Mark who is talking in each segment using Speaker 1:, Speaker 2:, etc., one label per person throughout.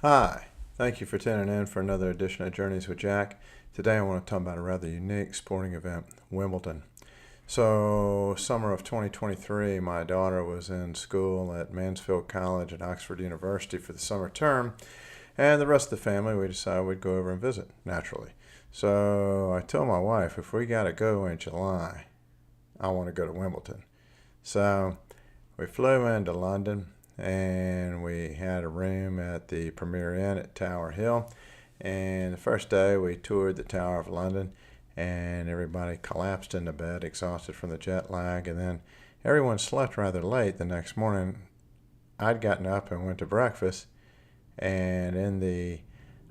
Speaker 1: Hi, thank you for tuning in for another edition of Journeys with Jack. Today I want to talk about a rather unique sporting event, Wimbledon. So, summer of 2023, my daughter was in school at Mansfield College at Oxford University for the summer term, and the rest of the family, we decided we'd go over and visit, naturally. So, I told my wife, if we got to go in July, I want to go to Wimbledon. So, we flew into London and we had a room at the Premier Inn at Tower Hill. And the first day we toured the Tower of London and everybody collapsed into bed, exhausted from the jet lag. And then everyone slept rather late the next morning. I'd gotten up and went to breakfast. And in the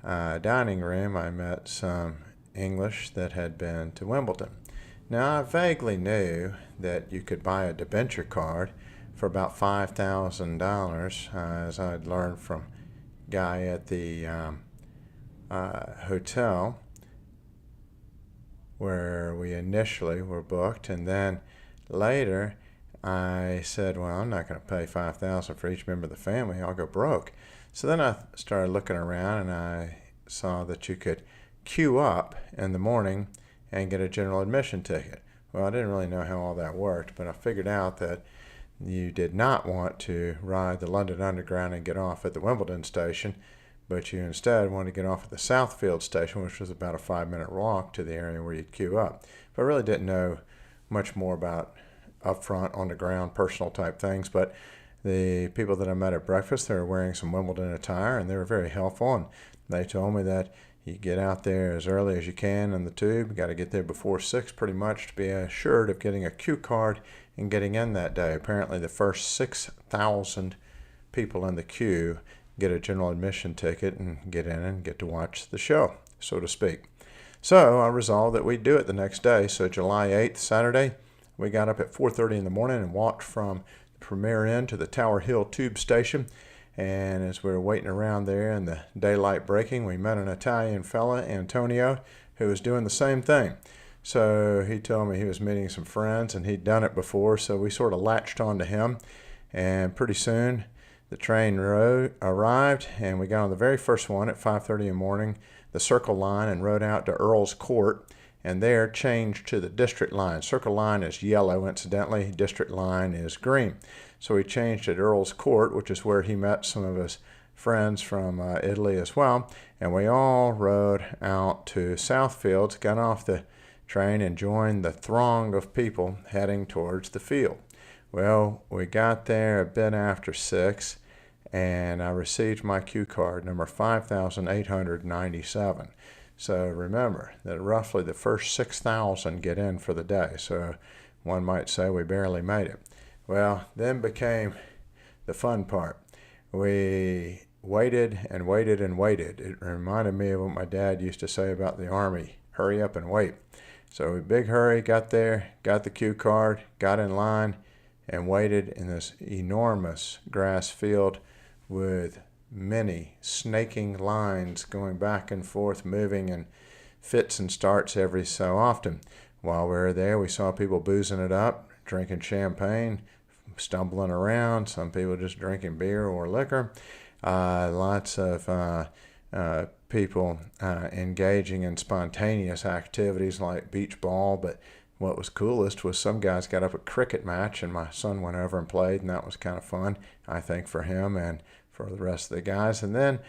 Speaker 1: dining room, I met some English that had been to Wimbledon. Now, I vaguely knew that you could buy a debenture card for about $5,000, as I'd learned from a guy at the hotel where we initially were booked. And then later I said, well, I'm not going to pay $5,000 for each member of the family. I'll go broke. So then I started looking around and I saw that you could queue up in the morning and get a general admission ticket. Well, I didn't really know how all that worked, but I figured out that you did not want to ride the London Underground and get off at the Wimbledon station, but you instead wanted to get off at the Southfield station, which was about a 5-minute walk to the area where you'd queue up. But I really didn't know much more about upfront, on the ground, personal type things. But the people that I met at breakfast, they were wearing some Wimbledon attire, and they were very helpful. And they told me that you get out there as early as you can in the tube. You got to get there before 6 pretty much to be assured of getting a queue card and getting in that day. Apparently the first 6,000 people in the queue get a general admission ticket and get in and get to watch the show, so to speak. So I resolved that we'd do it the next day. So July 8th, Saturday, we got up at 4:30 in the morning and walked from the Premier Inn to the Tower Hill tube station. And as we were waiting around there and the daylight breaking, we met an Italian fella, Antonio, who was doing the same thing. So he told me he was meeting some friends and he'd done it before, so we sort of latched on to him. And pretty soon the train arrived and we got on the very first one at 5:30 in the morning, the Circle line, and rode out to Earl's Court, and there changed to the District line. Circle line is yellow, incidentally. District line is green. So we changed at Earl's Court, which is where he met some of his friends from Italy as well. And we all rode out to Southfields, got off the train, and joined the throng of people heading towards the field. Well, we got there a bit after 6, and I received my cue card, number 5,897. So remember that roughly the first 6,000 get in for the day. So one might say we barely made it. Well, then became the fun part. We waited and waited and waited. It reminded me of what my dad used to say about the Army: hurry up and wait. So we big hurry, got there, got the cue card, got in line, and waited in this enormous grass field with many snaking lines going back and forth, moving in fits and starts every so often. While we were there, we saw people boozing it up, drinking champagne, stumbling around, some people just drinking beer or liquor. Lots of people engaging in spontaneous activities like beach ball. But what was coolest was some guys got up a cricket match, and my son went over and played, and that was kind of fun, I think, for him and for the rest of the guys. And then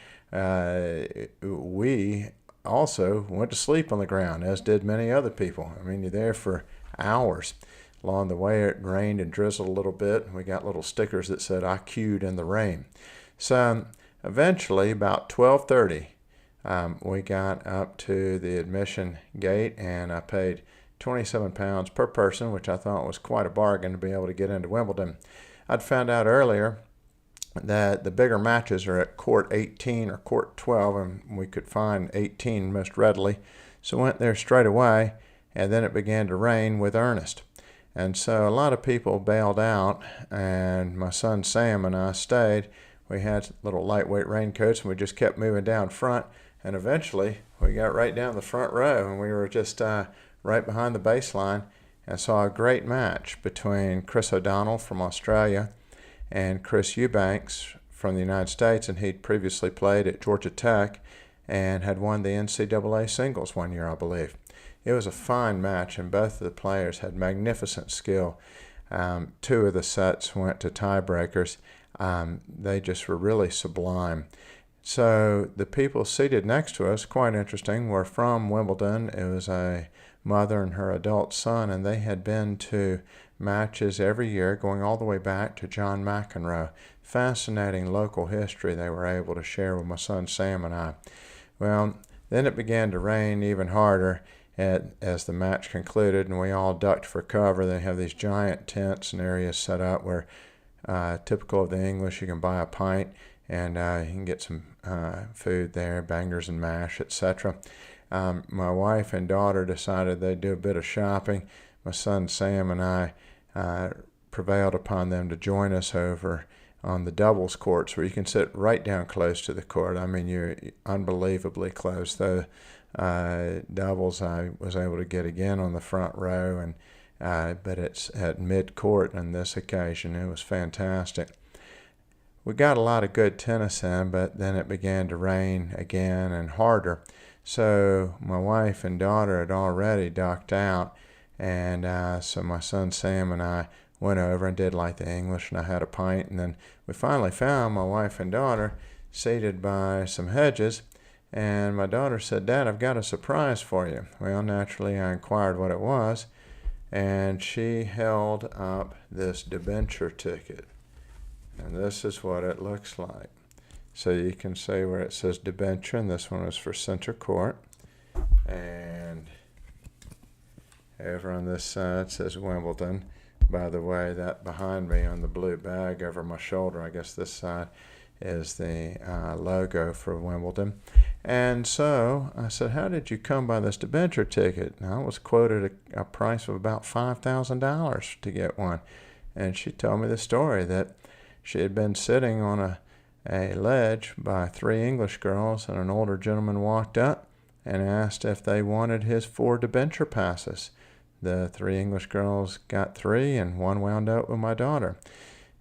Speaker 1: we also went to sleep on the ground, as did many other people. I mean, you're there for hours. Along the way, it rained and drizzled a little bit. We got little stickers that said, "I queued in the rain." So eventually, about 12:30, we got up to the admission gate, and I paid £27 per person, which I thought was quite a bargain to be able to get into Wimbledon. I'd found out earlier that the bigger matches are at court 18 or court 12, and we could find 18 most readily. So went there straight away, and then it began to rain with earnest. And so a lot of people bailed out, and my son Sam and I stayed. We had little lightweight raincoats, and we just kept moving down front. And eventually, we got right down the front row, and we were just right behind the baseline, and saw a great match between Chris O'Donnell from Australia and Chris Eubanks from the United States, and he'd previously played at Georgia Tech and had won the NCAA singles one year, I believe. It was a fine match, and both of the players had magnificent skill. Two of the sets went to tiebreakers. They just were really sublime. So the people seated next to us, quite interesting, were from Wimbledon. It was a mother and her adult son, and they had been to matches every year going all the way back to John McEnroe. Fascinating local history they were able to share with my son Sam and I. Well, then it began to rain even harder as the match concluded, and we all ducked for cover. They have these giant tents and areas set up where, typical of the English, you can buy a pint and you can get some food there, bangers and mash, etc. My wife and daughter decided they'd do a bit of shopping. My son Sam and I prevailed upon them to join us over on the doubles courts, where you can sit right down close to the court. I mean, you're unbelievably close. The doubles, I was able to get again on the front row, and but it's at mid-court on this occasion. It was fantastic. We got a lot of good tennis in, but then it began to rain again and harder. So my wife and daughter had already ducked out, and so my son Sam and I went over and did like the English, and I had a pint, and then we finally found my wife and daughter seated by some hedges, and my daughter said, "Dad, I've got a surprise for you." Well, naturally, I inquired what it was, and she held up this debenture ticket, and this is what it looks like. So you can see where it says debenture, and this one is for center court, and over on this side says Wimbledon. By the way, that behind me on the blue bag over my shoulder, I guess this side, is the logo for Wimbledon. And so I said, "How did you come by this debenture ticket?" And I was quoted a price of about $5,000 to get one. And she told me the story that she had been sitting on a ledge by three English girls, and an older gentleman walked up and asked if they wanted his 4 debenture passes. The 3 English girls got 3, and one wound up with my daughter.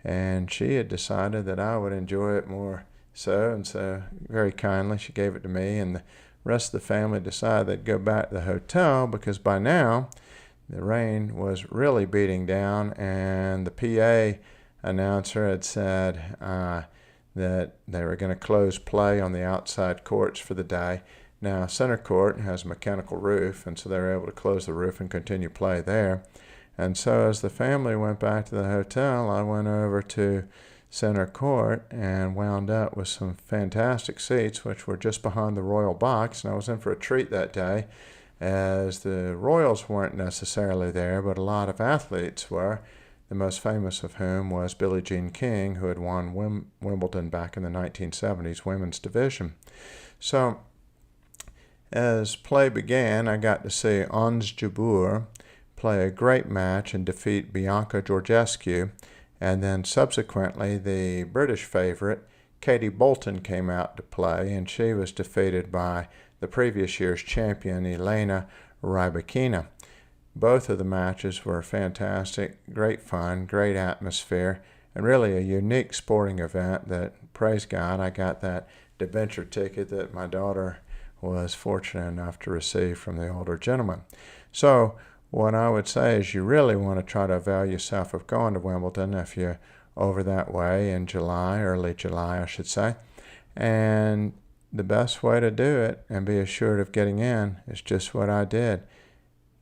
Speaker 1: And she had decided that I would enjoy it more so, and so very kindly she gave it to me, and the rest of the family decided they'd go back to the hotel, because by now the rain was really beating down, and the PA announcer had said that they were going to close play on the outside courts for the day. Now, center court has a mechanical roof, and so they were able to close the roof and continue play there. And so as the family went back to the hotel, I went over to center court and wound up with some fantastic seats, which were just behind the Royal box. And I was in for a treat that day, as the Royals weren't necessarily there, but a lot of athletes were, the most famous of whom was Billie Jean King, who had won Wimbledon back in the 1970s women's division. So as play began, I got to see Ons Jabeur play a great match and defeat Bianca Georgescu, and then subsequently the British favorite Katie Bolton came out to play, and she was defeated by the previous year's champion Elena Rybakina. Both of the matches were fantastic, great fun, great atmosphere, and really a unique sporting event that, praise God, I got that debenture ticket that my daughter was fortunate enough to receive from the older gentleman. So what I would say is you really want to try to avail yourself of going to Wimbledon if you're over that way in July, early July, I should say. And the best way to do it and be assured of getting in is just what I did.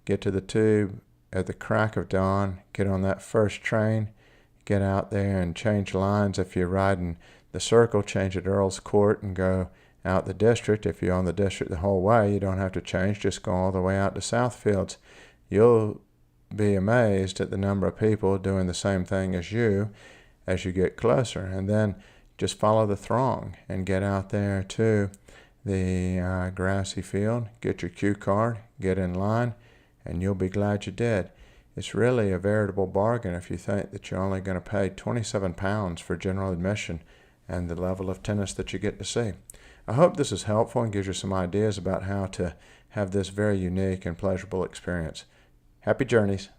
Speaker 1: Get to the tube at the crack of dawn, get on that first train, get out there and change lines. If you're riding the Circle, change at Earl's Court and go out the district. If you're on the district the whole way, you don't have to change, just go all the way out to Southfields. You'll be amazed at the number of people doing the same thing as you get closer. And then just follow the throng and get out there to the grassy field, get your cue card, get in line, and you'll be glad you did. It's really a veritable bargain if you think that you're only going to pay £27 for general admission and the level of tennis that you get to see. I hope this is helpful and gives you some ideas about how to have this very unique and pleasurable experience. Happy journeys.